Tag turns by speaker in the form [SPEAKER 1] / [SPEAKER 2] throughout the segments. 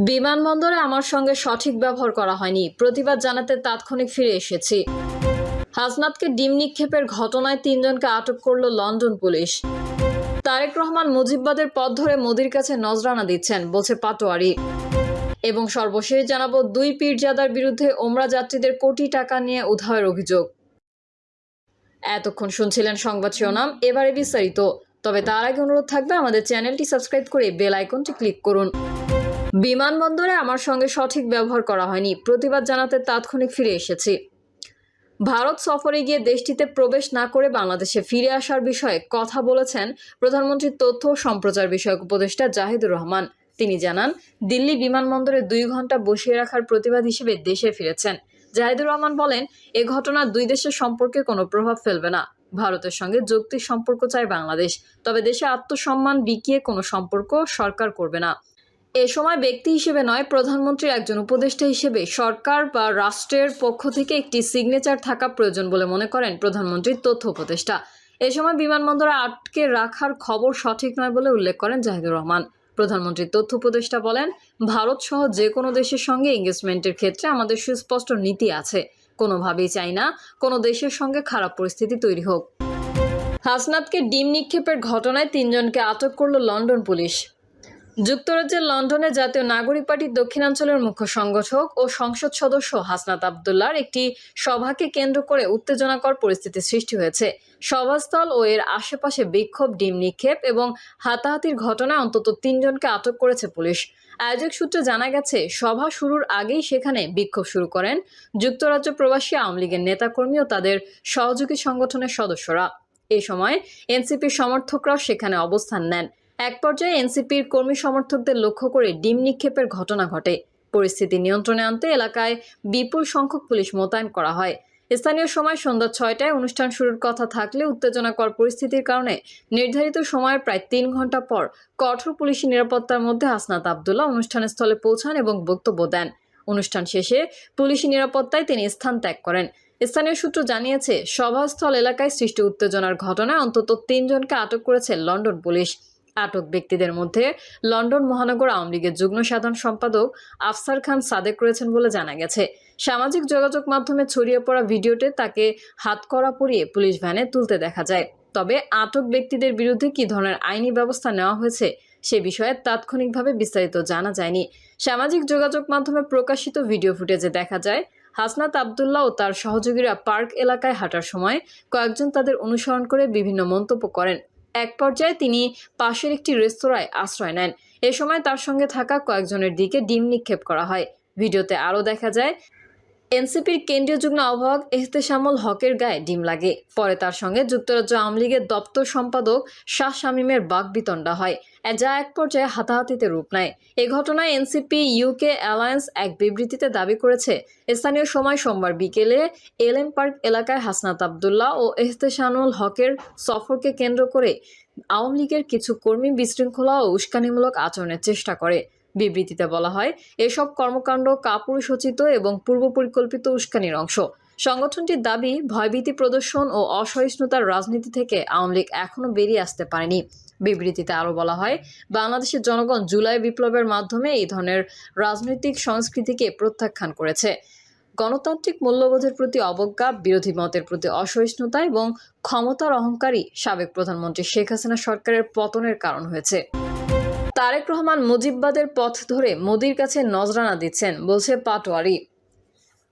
[SPEAKER 1] বিমানবন্দরে আমার সঙ্গে সঠিক ব্যবহার করা হয়নি, প্রতিবাদ জানাতে তাৎক্ষণিক ফিরে এসেছি। হাসনাতকে ডিম নিক্ষেপের ঘটনায় 3 জনকে আটক করল লন্ডন পুলিশ। তারেক রহমান মুজিববাদের পথ ধরে মোদির কাছে নজরানা দিচ্ছেন বলছে পাটোয়ারি। এবং সর্বশেষ জানাবো 2 পীরজাদার বিরুদ্ধে ওমরা যাত্রীদের কোটি টাকা নিয়ে উধাওয়ের অভিযোগ। এতক্ষণ শুনছিলেন সংবাদ শিরোনাম, এবারে বিস্তারিত। তবে তার আগে অনুরোধ থাকবে আমাদের চ্যানেলটি সাবস্ক্রাইব করে বেল আইকনটি ক্লিক করুন। বিমানবন্দরে আমার সঙ্গে সঠিক ব্যবহার করা হয়নি, প্রতিবাদ জানাতে তাৎক্ষণিক ফিরে এসেছি। ভারত সফরে গিয়ে দেশটিতে প্রবেশ না করে বাংলাদেশে ফিরে আসার বিষয়ে কথা বলেছেন প্রধানমন্ত্রীর তথ্য ও সম্প্রচার বিষয়ক উপদেষ্টা জাহিদুর রহমান। তিনি জানান, দিল্লি বিমানবন্দরে 2 ঘন্টা বসিয়ে রাখার প্রতিবাদ হিসেবে দেশে ফিরেছেন। জাহিদুর রহমান বলেন, এ ঘটনা 2 দেশের সম্পর্কে কোনো প্রভাব ফেলবে না। ভারতের সঙ্গে যৌক্তিক সম্পর্ক চায় বাংলাদেশ, তবে দেশে আত্মসম্মান বিকিয়ে কোনো সম্পর্ক সরকার করবে না। এ সময় ব্যক্তি হিসেবে নয়, প্রধানমন্ত্রীর একজন উপদেষ্টা হিসেবে সরকার বা রাষ্ট্রের পক্ষ থেকে একটি সিগনেচার থাকা প্রয়োজন বলে মনে করেন প্রধানমন্ত্রীর তথ্য উপদেষ্টা। এ সময় বিমানবন্দরে আটকে রাখার খবর সঠিক নয় বলে উল্লেখ করেন জাহিদুর রহমান। প্রধানমন্ত্রীর তথ্য উপদেষ্টা বলেন, ভারত সহ যে কোনো দেশের সঙ্গে এঙ্গেজমেন্টের ক্ষেত্রে আমাদের সুস্পষ্ট নীতি আছে। কোনোভাবেই চাই না কোনো দেশের সঙ্গে খারাপ পরিস্থিতি তৈরি হোক। হাসনাতকে ডিম নিক্ষেপের ঘটনায় 3 জনকে আটক করল লন্ডন পুলিশ। যুক্তরাজ্যের লন্ডনে জাতীয় নাগরিক পার্টির দক্ষিণাঞ্চলের মুখ্য সংগঠক ও সংসদ সদস্য হাসনাত আবদুল্লাহর একটি সভাকে কেন্দ্র করে উত্তেজনাকর পরিস্থিতি সৃষ্টি হয়েছে। সভাস্থল ও এর আশেপাশে বিক্ষোভ, ডিম নিক্ষেপ এবং হাতাহাতির ঘটনায় অন্তত 3 জনকে আটক করেছে পুলিশ। আয়োজক সূত্রে জানা গেছে, সভা শুরুর আগেই সেখানে বিক্ষোভ শুরু করেন যুক্তরাজ্য প্রবাসী আওয়ামী লীগের নেতাকর্মী ও তাদের সহযোগী সংগঠনের সদস্যরা। এ সময় এনসিপির সমর্থকরাও সেখানে অবস্থান নেন। এক পর্যায়ে এনসিপির কর্মী সমর্থকদের লক্ষ্য করে ডিম নিক্ষেপের ঘটনা ঘটে। পরিস্থিতি নিয়ন্ত্রণে আনতে এলাকায় বিপুল সংখ্যক পুলিশ মোতায়েন করা হয়। স্থানীয় সময় সন্ধ্যা 6টায় অনুষ্ঠান শুরুর কথা থাকলে উত্তেজনাকর পরিস্থিতির কারণে নির্ধারিত সময়ের প্রায় 3 ঘন্টা পর কঠোর পুলিশি নিরাপত্তার মধ্যে হাসনাত আবদুল্লাহ অনুষ্ঠানের স্থলে পৌঁছান এবং বক্তব্য দেন। অনুষ্ঠান শেষে পুলিশি নিরাপত্তায় তিনি স্থান ত্যাগ করেন। স্থানীয় সূত্র জানিয়েছে, সভাস্থল এলাকায় সৃষ্টি উত্তেজনার ঘটনায় অন্তত 3 জনকে আটক করেছে লন্ডন পুলিশ। আটক ব্যক্তিদের মধ্যে লন্ডন মহানগর আওয়ামী লীগের যুগ্ম সাধারণ সম্পাদক আফসার খান সাদেক রয়েছেন বলে জানা গেছে। সামাজিক যোগাযোগ মাধ্যমে ছড়িয়ে পড়া ভিডিওতে তাকে হাতকড়া পরিয়ে পুলিশ ভ্যানে তুলতে দেখা যায়। তবে আটক ব্যক্তিদের বিরুদ্ধে কী ধরনের আইনি ব্যবস্থা নেওয়া হয়েছে সে বিষয়ে তাৎক্ষণিকভাবে বিস্তারিত জানা যায়নি। সামাজিক যোগাযোগ মাধ্যমে প্রকাশিত ভিডিও ফুটেজে দেখা যায়, হাসনাত আবদুল্লাহ ও তার সহযোগীরা পার্ক এলাকায় হাঁটার সময় কয়েকজন তাদের অনুসরণ করে বিভিন্ন মন্তব্য করেন। এক পর্যায়ে তিনি পাশের একটি রেস্তোরাঁয় আশ্রয় নেন। এ সময় তার সঙ্গে থাকা কয়েকজনের দিকে ডিম নিক্ষেপ করা হয়। ভিডিওতে আরও দেখা যায়, এনসিপির কেন্দ্রীয় যুগ্ম আহ্বায়ক এহতেশামুল হকের গায়ে ডিম লাগে। পরে তার সঙ্গে যুক্তরাজ্য আওয়ামী লীগের দপ্তর সম্পাদক শাহ শামীমের বাকবিতণ্ডা হয়, যা এক পর্যায়ে হাতাহাতিতে রূপ নেয়। এ ঘটনায় এনসিপি ইউকে অ্যালায়েন্স এক বিবৃতিতে দাবি করেছে, স্থানীয় সময় সোমবার বিকেলে এলএম পার্ক এলাকায় হাসনাত আবদুল্লাহ ও এহতেশামুল হকের সফরকে কেন্দ্র করে আওয়ামী লীগের কিছু কর্মী বিশৃঙ্খলা ও উস্কানিমূলক আচরণের চেষ্টা করে। বিবৃতিতে বলা হয়, এসব কর্মকাণ্ড কাপুরুষোচিত এবং পূর্ব পরিকল্পিত উস্কানির অংশ। সংগঠনটির দাবি, ভয়ভীতি প্রদর্শন ও অসহিষ্ণুতার রাজনীতি থেকে আওয়ামী লীগ এখনও বেরিয়ে আসতে পারেনি। বিবৃতিতে আরও বলা হয়, বাংলাদেশের জনগণ জুলাই বিপ্লবের মাধ্যমে এই ধরনের রাজনৈতিক সংস্কৃতিকে প্রত্যাখ্যান করেছে। গণতান্ত্রিক মূল্যবোধের প্রতি অবজ্ঞা, বিরোধী মতের প্রতি অসহিষ্ণুতা এবং ক্ষমতার অহংকারী সাবেক প্রধানমন্ত্রী শেখ হাসিনা সরকারের পতনের কারণ হয়েছে। তারেক রহমান মুজিববাদের পথ ধরে মোদির কাছে নজরানা দিচ্ছেন বলছে পাটোয়ারি।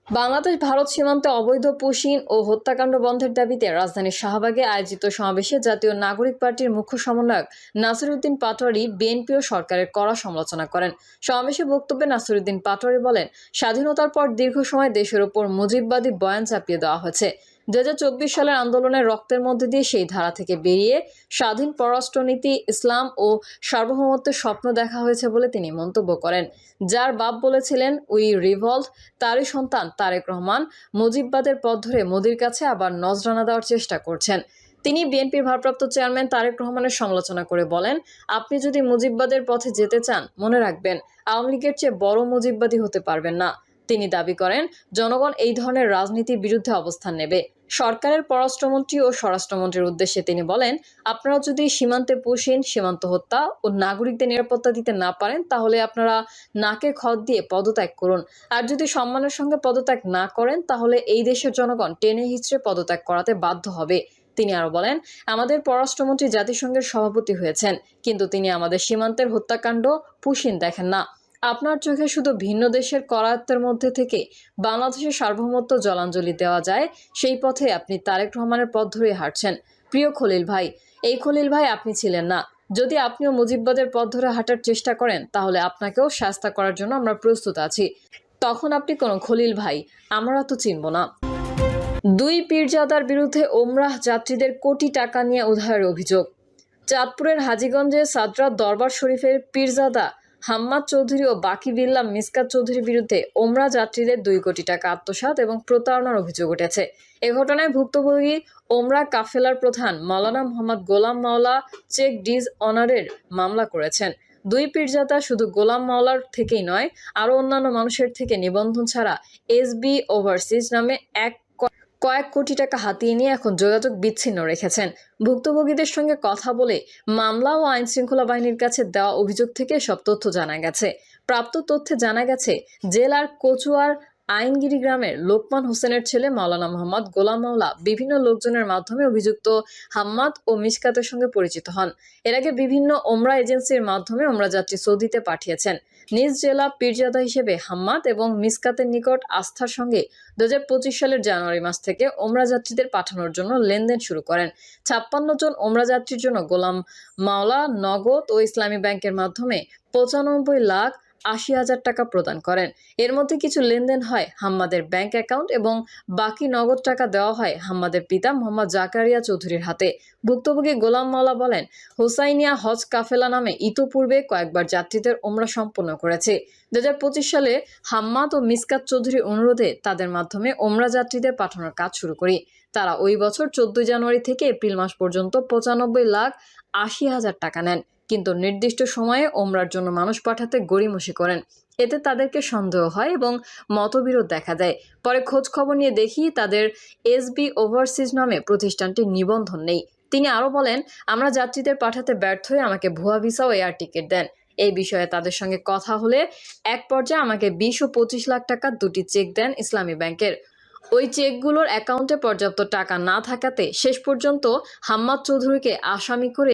[SPEAKER 1] বাংলাদেশ ভারত সীমান্তে অবৈধ পুশিন ও হত্যাকাণ্ড বন্ধের দাবিতে রাজধানীর শাহবাগে আয়োজিত সমাবেশে জাতীয় নাগরিক পার্টির মুখ্য সমন্বয়ক নাসিরউদ্দিন পাটোয়ারি বিএনপি ও সরকারের কড়া সমালোচনা করেন। সমাবেশে বক্তব্যে নাসিরউদ্দিন পাটোয়ারি বলেন, স্বাধীনতার পর দীর্ঘ সময় দেশের ওপর মুজিববাদী বয়ান চাপিয়ে দেওয়া হয়েছে। 2024 সালের আন্দোলনের রক্তের মধ্যে দিয়ে সেই ধারা থেকে বেরিয়ে স্বাধীন পররাষ্ট্রনীতি, ইসলাম ও সার্বভৌমত্বের স্বপ্ন দেখা হয়েছে বলে তিনি মন্তব্য করেন। যার বাপ বলেছিলেন উই রিভল্ট, তারই সন্তান তারেক রহমান মুজিববাদের পথ ধরে মোদির কাছে আবার নজরানা দেওয়ার চেষ্টা করছেন। তিনি বিএনপির ভারপ্রাপ্ত চেয়ারম্যান তারেক রহমানের সমালোচনা করে বলেন, আপনি যদি মুজিববাদের পথে যেতে চান, মনে রাখবেন আওয়ামী লীগের চেয়ে বড় মুজিববাদী হতে পারবেন না। তিনি দাবি করেন, জনগণ এই ধরনের রাজনীতির বিরুদ্ধে অবস্থান নেবে। সরকারের পররাষ্ট্রমন্ত্রী ও স্বরাষ্ট্রমন্ত্রীর উদ্দেশ্যে তিনি বলেন, আপনারা যদি সীমান্তে পুশিন, সীমান্ত হত্যা ও নাগরিকদের নিরাপত্তা দিতে না পারেন, তাহলে আপনারা নাকে খত দিয়ে পদত্যাগ করুন। আর যদি সম্মানের সঙ্গে পদত্যাগ না করেন, তাহলে এই দেশের জনগণ টেনে হিচড়ে পদত্যাগ করাতে বাধ্য হবে। তিনি আরো বলেন, আমাদের পররাষ্ট্রমন্ত্রী জাতিসংঘের সভাপতি হয়েছেন, কিন্তু তিনি আমাদের সীমান্তের হত্যাকাণ্ড পুশিন দেখেন না। আপনার চোখে শুধু ভিন্ন দেশের করায়ত্তের মধ্যে থেকে বাংলাদেশের সার্বভৌমত্ব জলাঞ্জলি দেওয়া যায়, সেই পথে আপনি তারেক রহমানের পথ ধরে হাঁটছেন। প্রিয় খলিল ভাই, এই খলিল ভাই আপনি ছিলেন না। যদি আপনিও মুজিববাদের পথ ধরে হাঁটার চেষ্টা করেন, তাহলে আপনাকেও শাস্তা করার জন্য আমরা প্রস্তুত আছি। তখন আপনি কোনো খলিল ভাই আমরা তো চিনব না। দুই পীরজাদার বিরুদ্ধে ওমরাহ যাত্রীদের কোটি টাকা নিয়ে উধারের অভিযোগ। চাঁদপুরের হাজীগঞ্জে সাদরাত দরবার শরীফের পীরজাদা হাম্মাদ চৌধুরী ও বাকি বিল্লাহ মিসকাত চৌধুরীর বিরুদ্ধে ওমরা যাত্রীদের 2 কোটি টাকা আত্মসাৎ এবং প্রতারণার অভিযোগ উঠেছে। এ ঘটনায় ভুক্তভোগী ওমরা কাফেলার প্রধান মাওলানা মোহাম্মদ গোলাম মাওলা চেক ডিজ অনারের মামলা করেছেন। দুই পীরজাদা শুধু গোলাম মাওলার থেকেই নয়, আরও অন্যান্য মানুষের থেকে নিবন্ধন ছাড়া এসবি ওভারসিজ নামে কয়েক কোটি টাকা হাতিয়ে নিয়ে এখন যোগাযোগ বিচ্ছিন্ন রেখেছেন। ভুক্তভোগীদের সঙ্গে কথা বলে মামলা ও আইনশৃঙ্খলা বাহিনীর কাছে দেওয়া অভিযোগ থেকে সব তথ্য জানা গেছে। প্রাপ্ত তথ্যে জানা গেছে, জেলার কচুয়ার আইনগিরি গ্রামের লোকমান হোসেনের ছেলে মাওলানা মোহাম্মদ গোলাম মাওলা বিভিন্ন লোকজনের মাধ্যমে অভিযুক্ত হাম্মাদ ও মিসকাতের সঙ্গে পরিচিত হন। এর আগে বিভিন্ন ওমরা এজেন্সির মাধ্যমে ওমরা যাত্রী সৌদিতে পাঠিয়েছেন। নিজ জেলা পীরজাদা হিসেবে হাম্মাদ এবং মিসকাতের নিকট আস্থার সঙ্গে 2025 সালের জানুয়ারি মাস থেকে ওমরা যাত্রীদের পাঠানোর জন্য লেনদেন শুরু করেন। 56 জন ওমরা যাত্রীর জন্য গোলাম মাওলা নগদ ও ইসলামী ব্যাংকের মাধ্যমে 95,80,000 টাকা প্রদান করেন। এর মধ্যে কিছু লেনদেন হয় হাম্মাদের ব্যাংক অ্যাকাউন্ট এবং বাকি নগদ টাকা দেওয়া হয় হাম্মাদের পিতা মোহাম্মদ জাকারিয়া চৌধুরীর হাতে। ভুক্তভোগী গোলাম মাওলা বলেন, হোসাইনিয়া হজ কাফেলা নামে ইতোপূর্বে কয়েকবার যাত্রীদের ওমরা সম্পন্ন করেছে। 2025 সালে হাম্মাদ ও মিসকাত চৌধুরীর অনুরোধে তাদের মাধ্যমে ওমরা যাত্রীদের পাঠানোর কাজ শুরু করি। তারা ওই বছর 14 জানুয়ারি থেকে এপ্রিল মাস পর্যন্ত 95,80,000 টাকা নেন, কিন্তু নির্দিষ্ট সময়ে ওমরার জন্য মানুষ পাঠাতে গড়িমসি করেন। এতে তাদেরকে সন্দেহ হয় এবং মতবিরোধ দেখা দেয়। পরে খোঁজ খবর নিয়ে দেখি তাদের এসবি ওভারসিজ নামে প্রতিষ্ঠানটির নিবন্ধন নেই। তিনি আরও বলেন, আমরা যাত্রীদের পাঠাতে ব্যর্থ হয়ে আমাকে ভুয়া ভিসা ও এয়ার টিকিট দেন। এই বিষয়ে তাদের সঙ্গে কথা হলে এক পর্যায়ে আমাকে 20 ও 25 লাখ টাকার 2টি চেক দেন ইসলামী ব্যাংকের। ওই চেকগুলোর অ্যাকাউন্টে পর্যাপ্ত টাকা না থাকাতে শেষ পর্যন্ত হাম্মাদ চৌধুরীকে আসামি করে